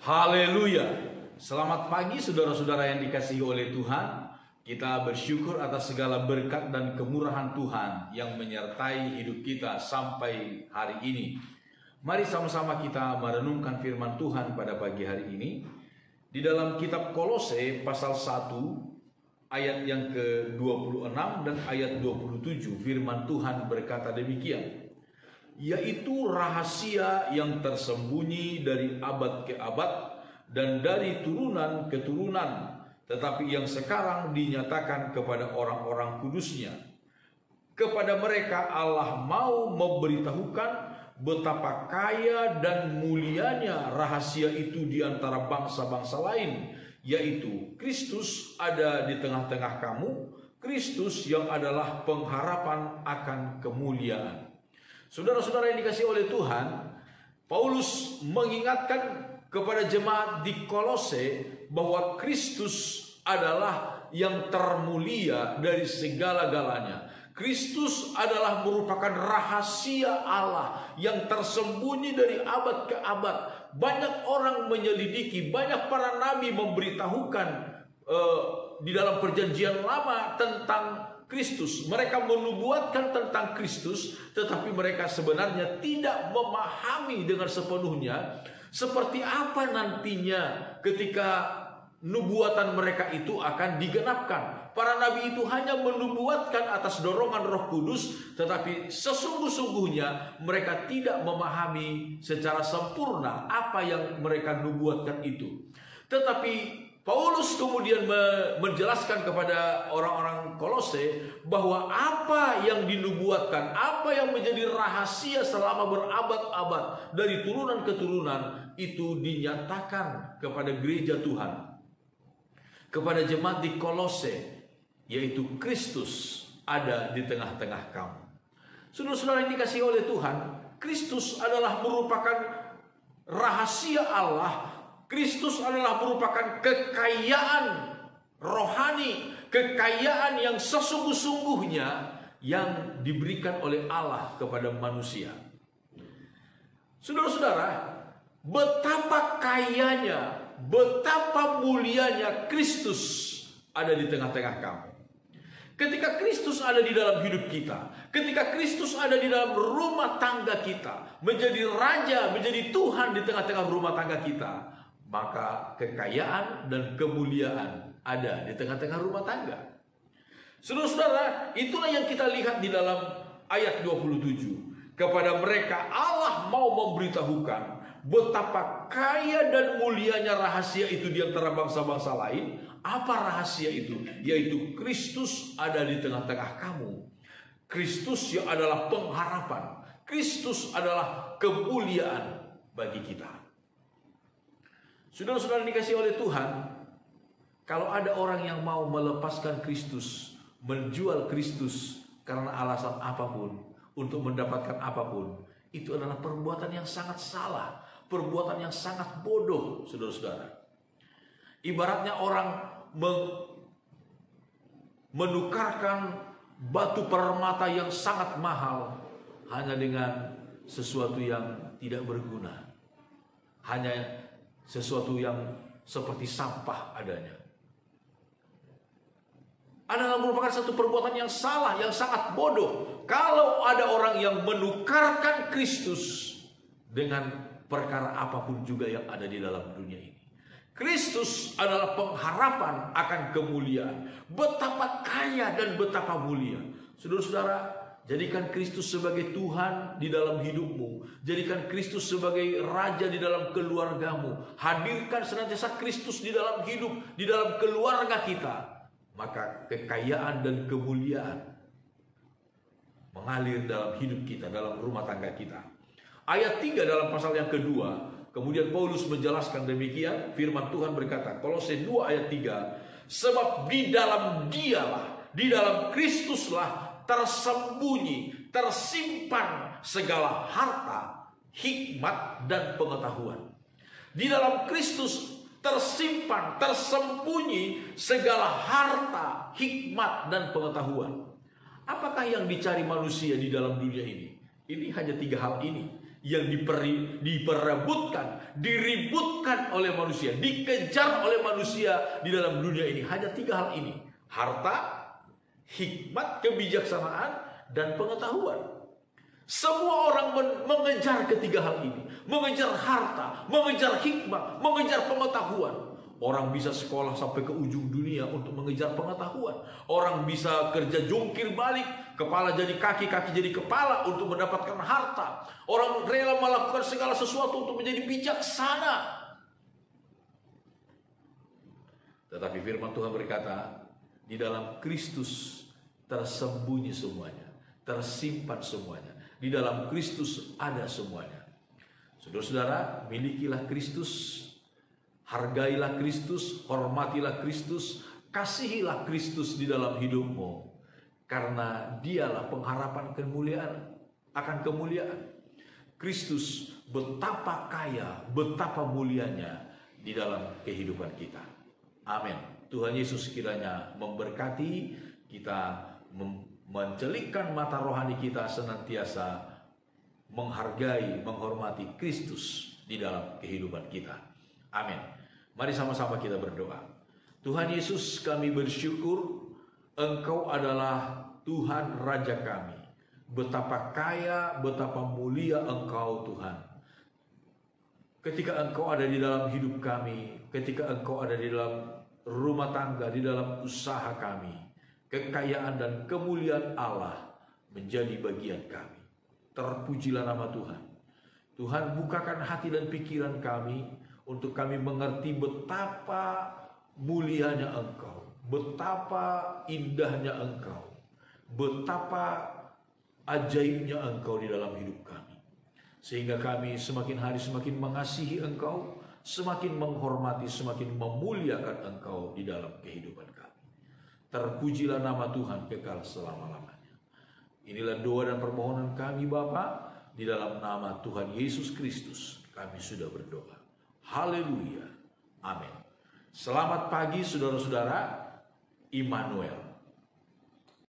Haleluya. Selamat pagi saudara-saudara yang dikasihi oleh Tuhan. Kita bersyukur atas segala berkat dan kemurahan Tuhan yang menyertai hidup kita sampai hari ini. Mari sama-sama kita merenungkan firman Tuhan pada pagi hari ini. Di dalam kitab Kolose pasal 1 ayat yang ke-26 dan ayat 27 firman Tuhan berkata demikian. Yaitu rahasia yang tersembunyi dari abad ke abad dan dari turunan ke turunan, tetapi yang sekarang dinyatakan kepada orang-orang kudusnya. Kepada mereka Allah mau memberitahukan betapa kaya dan mulianya rahasia itu di antara bangsa-bangsa lain, yaitu Kristus ada di tengah-tengah kamu, Kristus yang adalah pengharapan akan kemuliaan. Saudara-saudara yang dikasihi oleh Tuhan, Paulus mengingatkan kepada jemaat di Kolose bahwa Kristus adalah yang termulia dari segala-galanya. Kristus adalah merupakan rahasia Allah yang tersembunyi dari abad ke abad. Banyak orang menyelidiki, banyak para nabi memberitahukan di dalam perjanjian lama tentang Kristus. Mereka menubuatkan tentang Kristus, tetapi mereka sebenarnya tidak memahami dengan sepenuhnya seperti apa nantinya ketika nubuatan mereka itu akan digenapkan. Para nabi itu hanya menubuatkan atas dorongan Roh Kudus, tetapi sesungguh-sungguhnya mereka tidak memahami secara sempurna apa yang mereka nubuatkan itu. Tetapi Paulus kemudian menjelaskan kepada orang-orang Kolose bahwa apa yang dinubuatkan, apa yang menjadi rahasia selama berabad-abad dari turunan ke turunan itu dinyatakan kepada gereja Tuhan, kepada jemaat di Kolose, yaitu Kristus ada di tengah-tengah kamu. Saudara-saudara yang dikasihi oleh Tuhan, Kristus adalah merupakan rahasia Allah. Kristus adalah merupakan kekayaan rohani, kekayaan yang sesungguh-sungguhnya yang diberikan oleh Allah kepada manusia. Saudara-saudara, betapa kayanya, betapa mulianya Kristus ada di tengah-tengah kamu. Ketika Kristus ada di dalam hidup kita, ketika Kristus ada di dalam rumah tangga kita, menjadi raja, menjadi Tuhan di tengah-tengah rumah tangga kita, maka kekayaan dan kemuliaan ada di tengah-tengah rumah tangga. Saudara-saudara, itulah yang kita lihat di dalam ayat 27. Kepada mereka Allah mau memberitahukan betapa kaya dan mulianya rahasia itu di antara bangsa-bangsa lain. Apa rahasia itu? Yaitu Kristus ada di tengah-tengah kamu. Kristus yang adalah pengharapan. Kristus adalah kemuliaan bagi kita. Saudara-saudara dikasihi oleh Tuhan, kalau ada orang yang mau melepaskan Kristus, menjual Kristus karena alasan apapun, untuk mendapatkan apapun, itu adalah perbuatan yang sangat salah, perbuatan yang sangat bodoh, saudara-saudara. Ibaratnya orang menukarkan batu permata yang sangat mahal hanya dengan sesuatu yang tidak berguna, hanya sesuatu yang seperti sampah adanya. Adalah merupakan satu perbuatan yang salah, yang sangat bodoh. Kalau ada orang yang menukarkan Kristus dengan perkara apapun juga yang ada di dalam dunia ini. Kristus adalah pengharapan akan kemuliaan. Betapa kaya dan betapa mulia. Saudara-saudara, jadikan Kristus sebagai Tuhan di dalam hidupmu. Jadikan Kristus sebagai Raja di dalam keluargamu. Hadirkan senantiasa Kristus di dalam hidup, di dalam keluarga kita. Maka kekayaan dan kemuliaan mengalir dalam hidup kita, dalam rumah tangga kita. Ayat 3 dalam pasal yang kedua, kemudian Paulus menjelaskan demikian. Firman Tuhan berkata, Kolose 2 ayat 3, sebab di dalam Dialah, di dalam Kristuslah tersembunyi, tersimpan segala harta, hikmat, dan pengetahuan. Di dalam Kristus tersimpan, tersembunyi segala harta, hikmat, dan pengetahuan. Apakah yang dicari manusia di dalam dunia ini? Ini hanya 3 hal ini. yang diperebutkan, diributkan oleh manusia, dikejar oleh manusia di dalam dunia ini hanya 3 hal ini: harta, hikmat, kebijaksanaan, dan pengetahuan. Semua orang mengejar ketiga hal ini, mengejar harta, mengejar hikmat, mengejar pengetahuan. Orang bisa sekolah sampai ke ujung dunia untuk mengejar pengetahuan. Orang bisa kerja jungkir balik, kepala jadi kaki, kaki jadi kepala untuk mendapatkan harta. Orang rela melakukan segala sesuatu untuk menjadi bijaksana. Tetapi firman Tuhan berkata, di dalam Kristus tersembunyi semuanya, tersimpan semuanya. Di dalam Kristus ada semuanya. Saudara-saudara, milikilah Kristus, hargailah Kristus, hormatilah Kristus, kasihilah Kristus di dalam hidupmu. Karena dialah pengharapan kemuliaan, akan kemuliaan. Kristus betapa kaya, betapa mulianya di dalam kehidupan kita. Amin. Tuhan Yesus kiranya memberkati kita, mencelikkan mata rohani kita senantiasa menghargai, menghormati Kristus di dalam kehidupan kita. Amin. Mari sama-sama kita berdoa. Tuhan Yesus, kami bersyukur Engkau adalah Tuhan Raja kami. Betapa kaya, betapa mulia Engkau Tuhan. Ketika Engkau ada di dalam hidup kami, ketika Engkau ada di dalam rumah tangga, di dalam usaha kami, kekayaan dan kemuliaan Allah menjadi bagian kami. Terpujilah nama Tuhan. Tuhan, bukakan hati dan pikiran kami untuk kami mengerti betapa mulianya Engkau, betapa indahnya Engkau, betapa ajaibnya Engkau di dalam hidup kami. Sehingga kami semakin hari semakin mengasihi Engkau, semakin menghormati, semakin memuliakan Engkau di dalam kehidupan kami. Terpujilah nama Tuhan kekal selama-lamanya. Inilah doa dan permohonan kami Bapa, di dalam nama Tuhan Yesus Kristus kami sudah berdoa. Haleluya. Amin. Selamat pagi saudara-saudara. Immanuel.